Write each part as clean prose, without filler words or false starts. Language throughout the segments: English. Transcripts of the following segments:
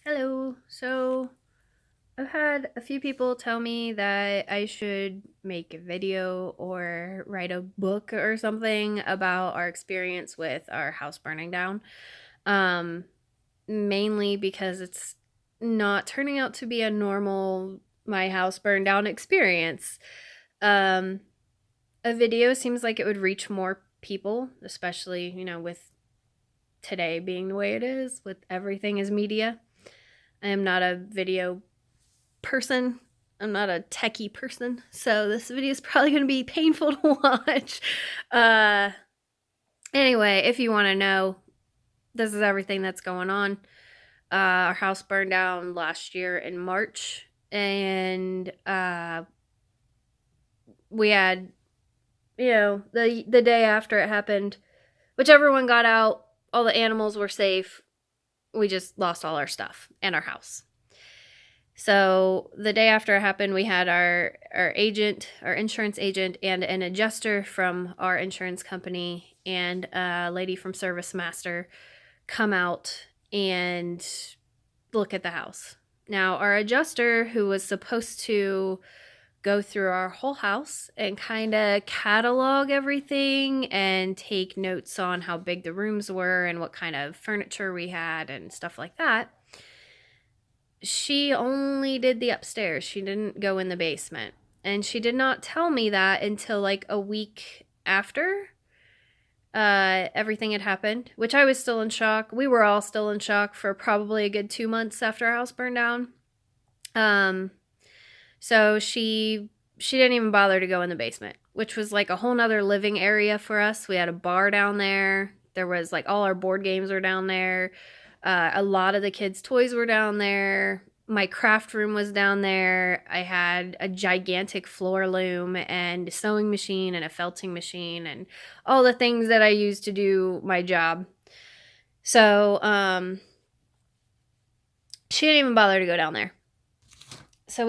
Hello. So, I've had a few people tell me that I should make a video or write a book or something about our experience with our house burning down. Um, Mainly because it's not turning out to be a normal my house burned down experience. Um, a video seems like it would reach more people, especially, with today being the way it is, with everything is media. I am not a video person. I'm not a techie person, so this video is probably going to be painful to watch. Uh, anyway, if you want to know, this is everything that's going on. Our house burned down last year in March, and we had, the day after it happened, which everyone got out, all the animals were safe. We just lost all our stuff and our house. So the day after it happened, we had our agent, our insurance agent, and an adjuster from our insurance company and a lady from Service Master come out and look at the house. Now, our adjuster, who was supposed to go through our whole house and kind of catalog everything and take notes on how big the rooms were and what kind of furniture we had and stuff like that, she only did the upstairs. She didn't go in the basement. And she did not tell me that until like a week after everything had happened, which I was still in shock. We were all still in shock for probably a good 2 months after our house burned down. Um, so she didn't even bother to go in the basement, which was like a whole nother living area for us. We had a bar down there. There was like all our board games were down there. A lot of the kids' toys were down there. My craft room was down there. I had a gigantic floor loom and a sewing machine and a felting machine and all the things that I use to do my job. So, she didn't even bother to go down there. So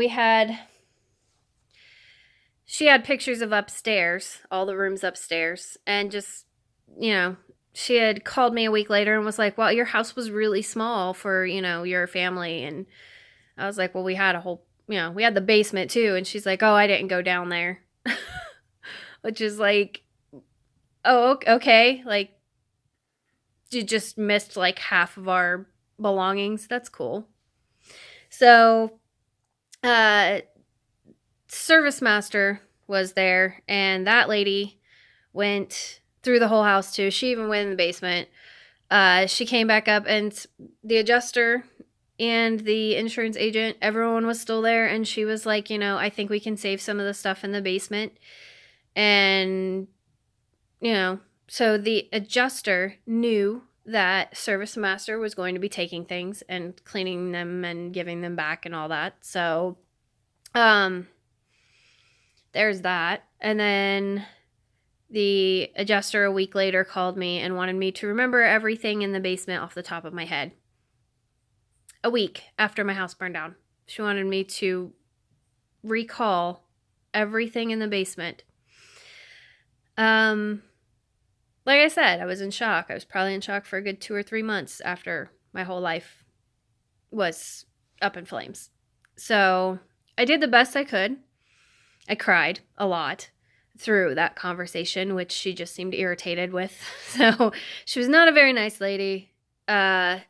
she had pictures of upstairs, all the rooms upstairs, and just, you know, she had called me a week later and was like, well, your house was really small for, your family. And I was like, well, we had a whole, we had the basement too. And she's like, oh, I didn't go down there. Which is like, oh, okay. Like, you just missed like half of our belongings. That's cool. So, uh, Service Master was there, and that lady went through the whole house too. She even went in the basement. She came back up, and the adjuster and the insurance agent, everyone was still there, and she was like, I think we can save some of the stuff in the basement. And, so the adjuster knew that Service Master was going to be taking things and cleaning them and giving them back and all that. So, there's that. And then the adjuster a week later called me and wanted me to remember everything in the basement off the top of my head. A week after my house burned down, she wanted me to recall everything in the basement. Like I said, I was in shock. I was probably in shock for a good 2 or 3 months after my whole life was up in flames. So I did the best I could. I cried a lot through that conversation, which she just seemed irritated with. So she was not a very nice lady. Anyway,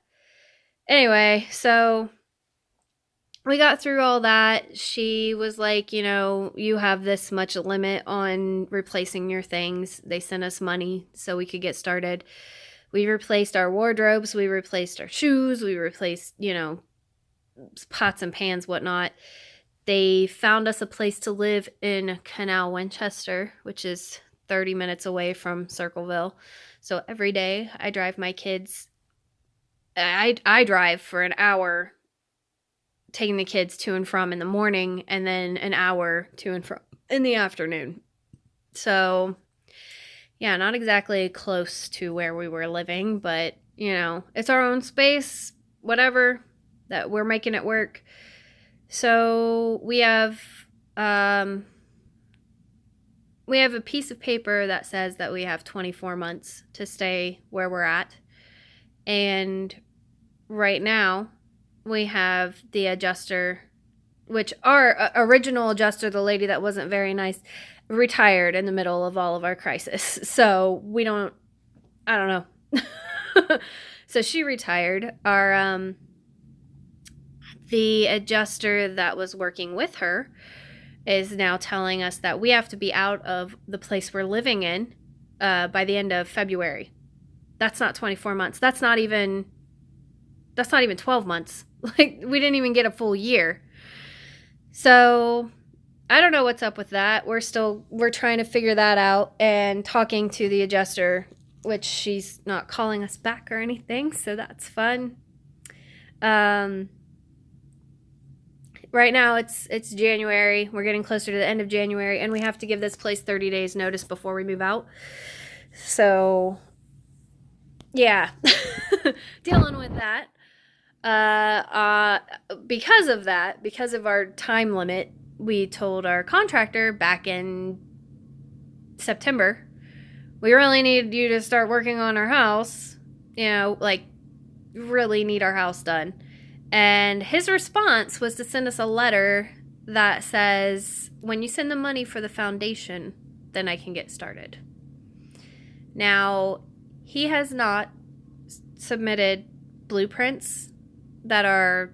so we got through all that. She was like, you have this much limit on replacing your things. They sent us money so we could get started. We replaced our wardrobes. We replaced our shoes. We replaced, pots and pans, whatnot. They found us a place to live in Canal Winchester, which is 30 minutes away from Circleville. So every day I drive my kids. I drive for an hour, taking the kids to and from in the morning, and then an hour to and from in the afternoon. So, yeah, not exactly close to where we were living, but, it's our own space, whatever, that we're making it work. So we have a piece of paper that says that we have 24 months to stay where we're at. And right now, we have the adjuster, which our original adjuster, the lady that wasn't very nice, retired in the middle of all of our crisis. So I don't know. So she retired. The adjuster that was working with her is now telling us that we have to be out of the place we're living in by the end of February. That's not 24 months. That's not even 12 months. Like, we didn't even get a full year. So I don't know what's up with that. We're trying to figure that out and talking to the adjuster, which she's not calling us back or anything. So that's fun. Right now it's January. We're getting closer to the end of January, and we have to give this place 30 days notice before we move out. So, yeah, dealing with that. Because of that, because of our time limit, we told our contractor back in September, we really need you to start working on our house, like really need our house done. And his response was to send us a letter that says, when you send the money for the foundation, then I can get started. Now, he has not submitted blueprints that are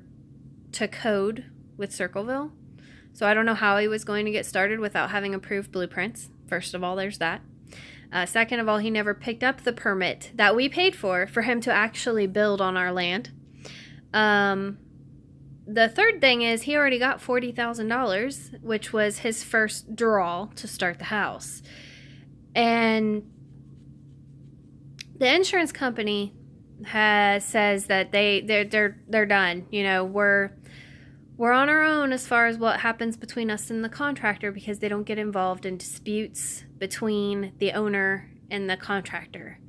to code with Circleville. So I don't know how he was going to get started without having approved blueprints. First of all, there's that. Second of all, he never picked up the permit that we paid for him to actually build on our land. The third thing is he already got $40,000, which was his first draw to start the house. And the insurance company says that they're done. We're on our own as far as what happens between us and the contractor, because they don't get involved in disputes between the owner and the contractor.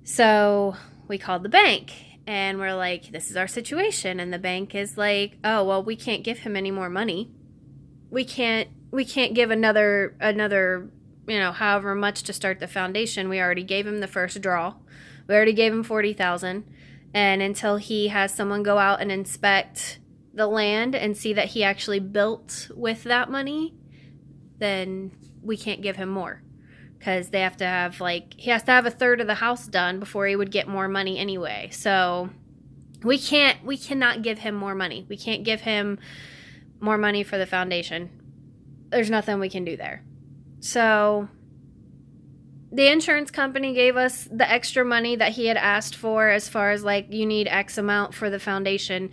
So we called the bank and we're like, this is our situation. And the bank is like, oh, well, we can't give him any more money. We can't give another, however much to start the foundation. We already gave him the first draw. We already gave him $40,000. And until he has someone go out and inspect the land and see that he actually built with that money, then we can't give him more. Because they have to have, he has to have a third of the house done before he would get more money anyway. So we cannot give him more money. We can't give him more money for the foundation. There's nothing we can do there. So the insurance company gave us the extra money that he had asked for, as far as you need X amount for the foundation,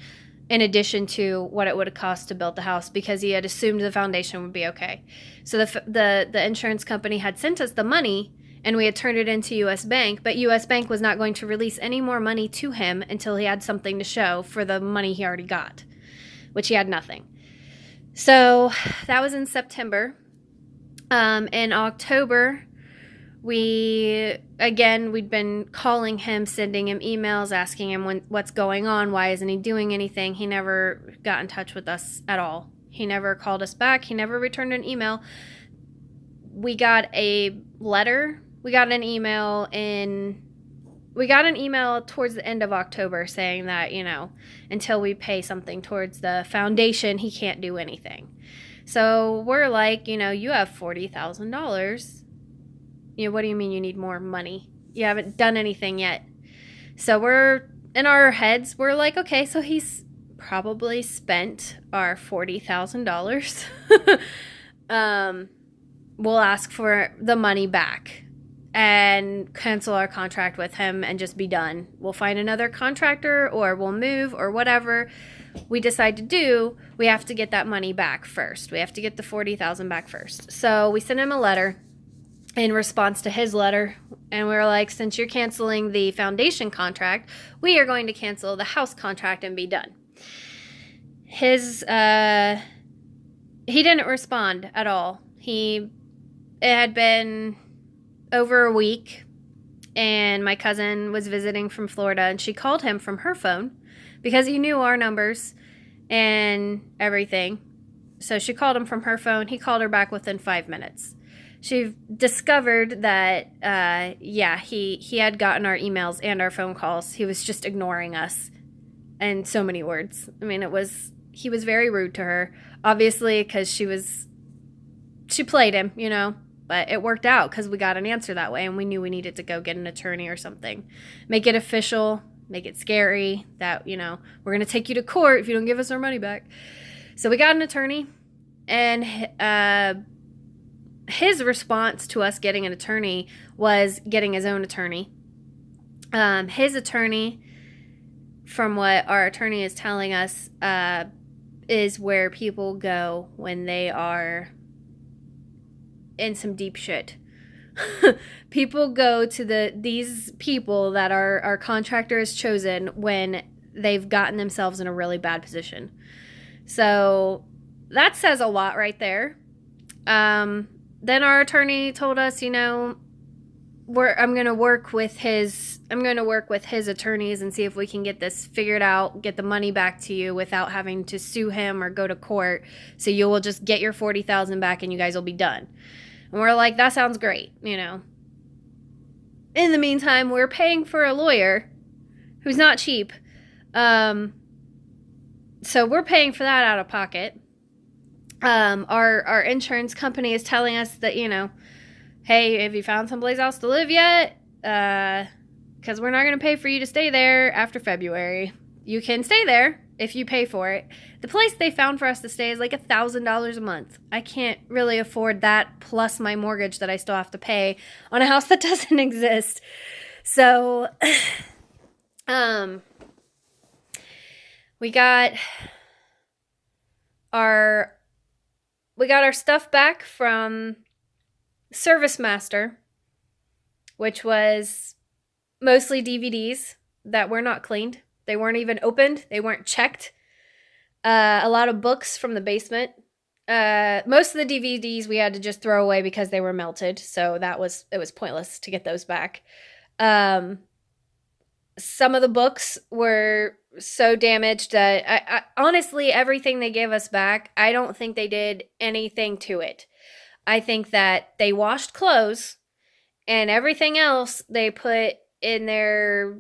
in addition to what it would have cost to build the house, because he had assumed the foundation would be okay. So the insurance company had sent us the money, and we had turned it into U.S. Bank, but U.S. Bank was not going to release any more money to him until he had something to show for the money he already got, which he had nothing. So that was in September. In October, we'd been calling him, sending him emails, asking him what's going on, why isn't he doing anything. He never got in touch with us at all. He never called us back. He never returned an email. We got a letter. We got an email towards the end of October saying that, until we pay something towards the foundation, he can't do anything. So we're like, you have $40,000. What do you mean you need more money? You haven't done anything yet. So we're, in our heads, we're like, okay, so he's probably spent our $40,000. We'll ask for the money back and cancel our contract with him and just be done. We'll find another contractor, or we'll move, or whatever we decide to do. We have to get that money back first. We have to get the $40,000 back first. So we sent him a letter in response to his letter, and we were like, since you're canceling the foundation contract, we are going to cancel the house contract and be done. He didn't respond at all. It had been over a week, and my cousin was visiting from Florida, and she called him from her phone because he knew our numbers and everything. So she called him from her phone. He called her back within 5 minutes. She discovered that, he had gotten our emails and our phone calls. He was just ignoring us. in so many words. I mean, he was very rude to her, obviously, because she played him, you know, but it worked out because we got an answer that way, and we knew we needed to go get an attorney or something. Make it official, make it scary that, you know, we're going to take you to court if you don't give us our money back. So we got an attorney, and his response to us getting an attorney was getting his own attorney. His attorney, from what our attorney is telling us, is where people go when they are in some deep shit. People go to these people that our contractor has chosen when they've gotten themselves in a really bad position. So that says a lot right there. Then our attorney told us, you know, I'm going to work with his attorneys and see if we can get this figured out, get the money back to you without having to sue him or go to court. So you will just get your $40,000 back and you guys will be done. And we're like, that sounds great, you know. In the meantime, we're paying for a lawyer who's not cheap. So we're paying for that out of pocket. Our insurance company is telling us that, you know, hey, have you found someplace else to live yet? Because we're not going to pay for you to stay there after February. You can stay there if you pay for it. The place they found for us to stay is like $1,000 a month. I can't really afford that plus my mortgage that I still have to pay on a house that doesn't exist. So, we got our stuff back from ServiceMaster, which was mostly DVDs that were not cleaned. They weren't even opened. They weren't checked. A lot of books from the basement. Most of the DVDs we had to just throw away because they were melted. So it was pointless to get those back. Some of the books were so damaged that I honestly, everything they gave us back, I don't think they did anything to it. I think that they washed clothes and everything else they put in their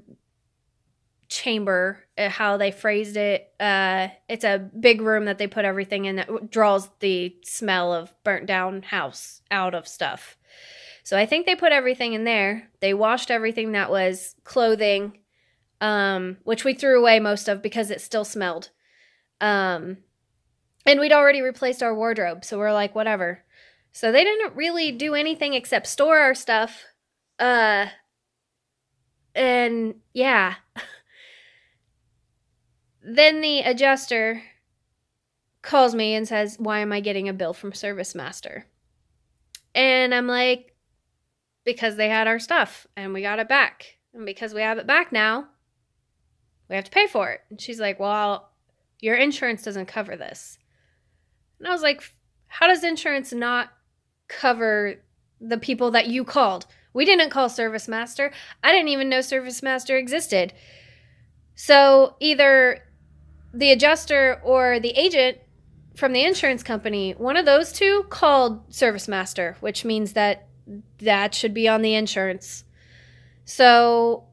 chamber, how they phrased it. It's a big room that they put everything in that draws the smell of burnt down house out of stuff. So I think they put everything in there. They washed everything that was clothing, which we threw away most of because it still smelled. And we'd already replaced our wardrobe, so we're like, whatever. So they didn't really do anything except store our stuff. And yeah. Then the adjuster calls me and says, why am I getting a bill from ServiceMaster? And I'm like, because they had our stuff and we got it back. And because we have it back now, we have to pay for it. And she's like, well, your insurance doesn't cover this. And I was like, how does insurance not cover the people that you called? We didn't call ServiceMaster. I didn't even know ServiceMaster existed. So either the adjuster or the agent from the insurance company, one of those two called ServiceMaster, which means that should be on the insurance. So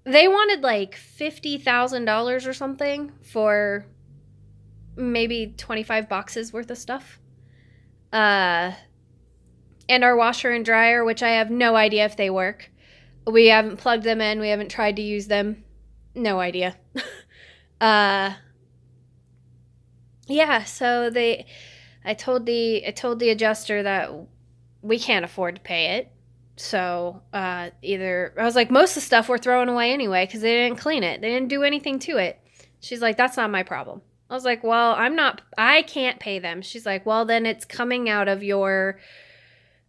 they wanted like $50,000 or something for maybe 25 boxes worth of stuff. And our washer and dryer, which I have no idea if they work. We haven't plugged them in. We haven't tried to use them. No idea. Yeah, so I told the adjuster that we can't afford to pay it. So I was like, most of the stuff we're throwing away anyway because they didn't clean it. They didn't do anything to it. She's like, that's not my problem. I was like, well, I can't pay them. She's like, well, then it's coming out of your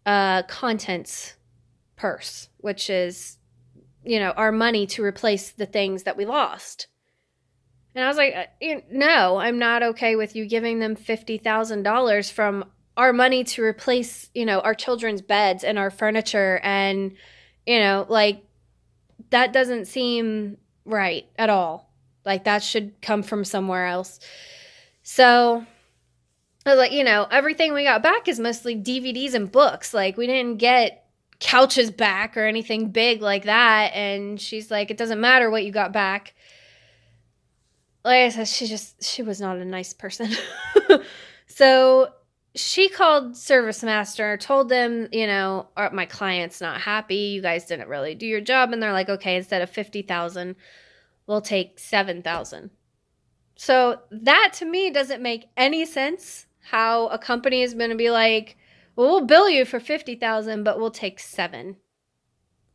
contents purse, which is, our money to replace the things that we lost. And I was like, no, I'm not okay with you giving them $50,000 from our money to replace, our children's beds and our furniture. And, like, that doesn't seem right at all. Like, that should come from somewhere else. So I was like, everything we got back is mostly DVDs and books. Like, we didn't get couches back or anything big like that. And she's like, it doesn't matter what you got back. Like I said, she was not a nice person. So she called Service Master, told them, my client's not happy. You guys didn't really do your job. And they're like, okay, instead of $50,000, we'll take $7,000. So that to me doesn't make any sense. How a company is going to be like, well, we'll bill you for $50,000, but we'll take $7,000.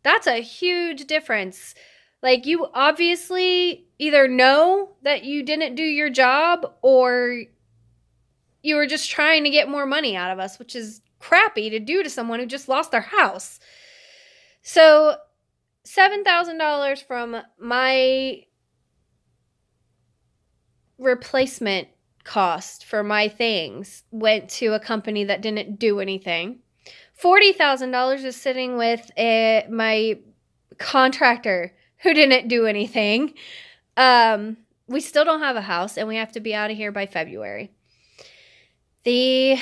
That's a huge difference. Like, you obviously either know that you didn't do your job, or you were just trying to get more money out of us, which is crappy to do to someone who just lost their house. So $7,000 from my replacement cost for my things went to a company that didn't do anything. $40,000 is sitting with my contractor who didn't do anything. We still don't have a house, and we have to be out of here by February. The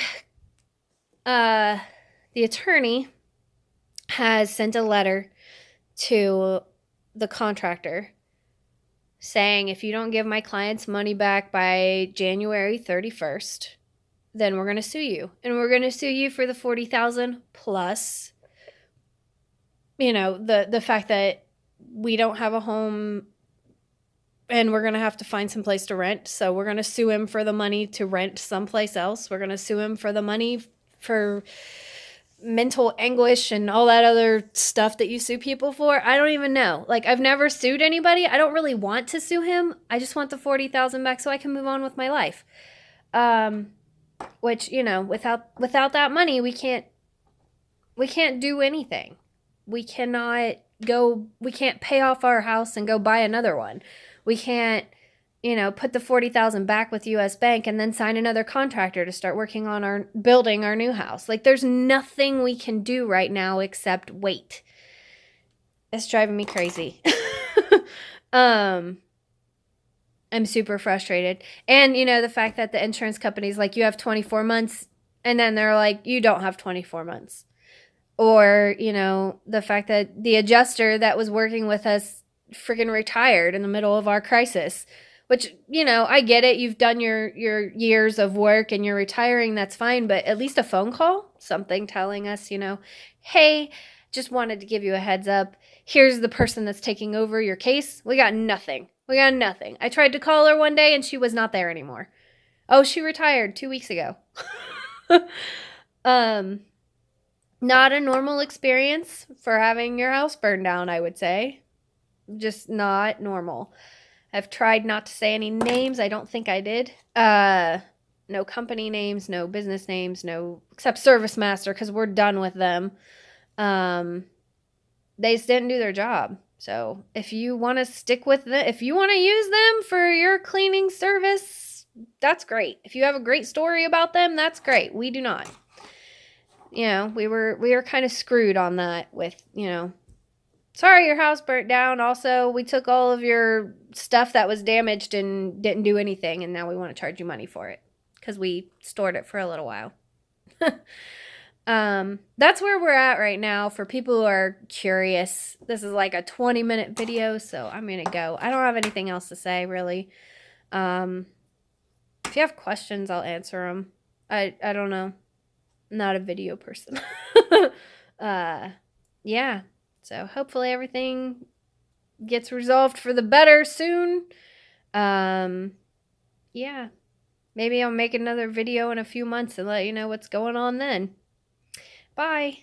attorney has sent a letter to the contractor saying, if you don't give my clients money back by January 31st, then we're going to sue you. And we're going to sue you for the $40,000 plus, the fact that we don't have a home and we're going to have to find some place to rent. So we're going to sue him for the money to rent someplace else. We're going to sue him for the money for mental anguish and all that other stuff that you sue people for. I don't even know. Like, I've never sued anybody. I don't really want to sue him. I just want the $40,000 back so I can move on with my life. Which, without that money, we can't do anything. We can't pay off our house and go buy another one. We can't, put the $40,000 back with US Bank and then sign another contractor to start working on building our new house. Like, there's nothing we can do right now except wait. It's driving me crazy. I'm super frustrated. And, the fact that the insurance company's like, you have 24 months, and then they're like, you don't have 24 months. Or, the fact that the adjuster that was working with us freaking retired in the middle of our crisis. Which, I get it. You've done your years of work and you're retiring. That's fine. But at least a phone call, something telling us, hey, just wanted to give you a heads up. Here's the person that's taking over your case. We got nothing. I tried to call her one day and she was not there anymore. Oh, she retired 2 weeks ago. Not a normal experience for having your house burned down, I would say. Just not normal. I've tried not to say any names. I don't think I did. No company names, no business names, no, except Service Master, because we're done with them. They just didn't do their job. So if you want to stick with if you want to use them for your cleaning service, that's great. If you have a great story about them, that's great. We do not. We were kind of screwed on that with, sorry, your house burnt down. Also, we took all of your stuff that was damaged and didn't do anything, and now we want to charge you money for it because we stored it for a little while. That's where we're at right now. For people who are curious, this is like a 20-minute video, so I'm going to go. I don't have anything else to say, really. If you have questions, I'll answer them. I don't know. I'm not a video person. Yeah. So hopefully everything gets resolved for the better soon. Yeah. Maybe I'll make another video in a few months and let you know what's going on then. Bye.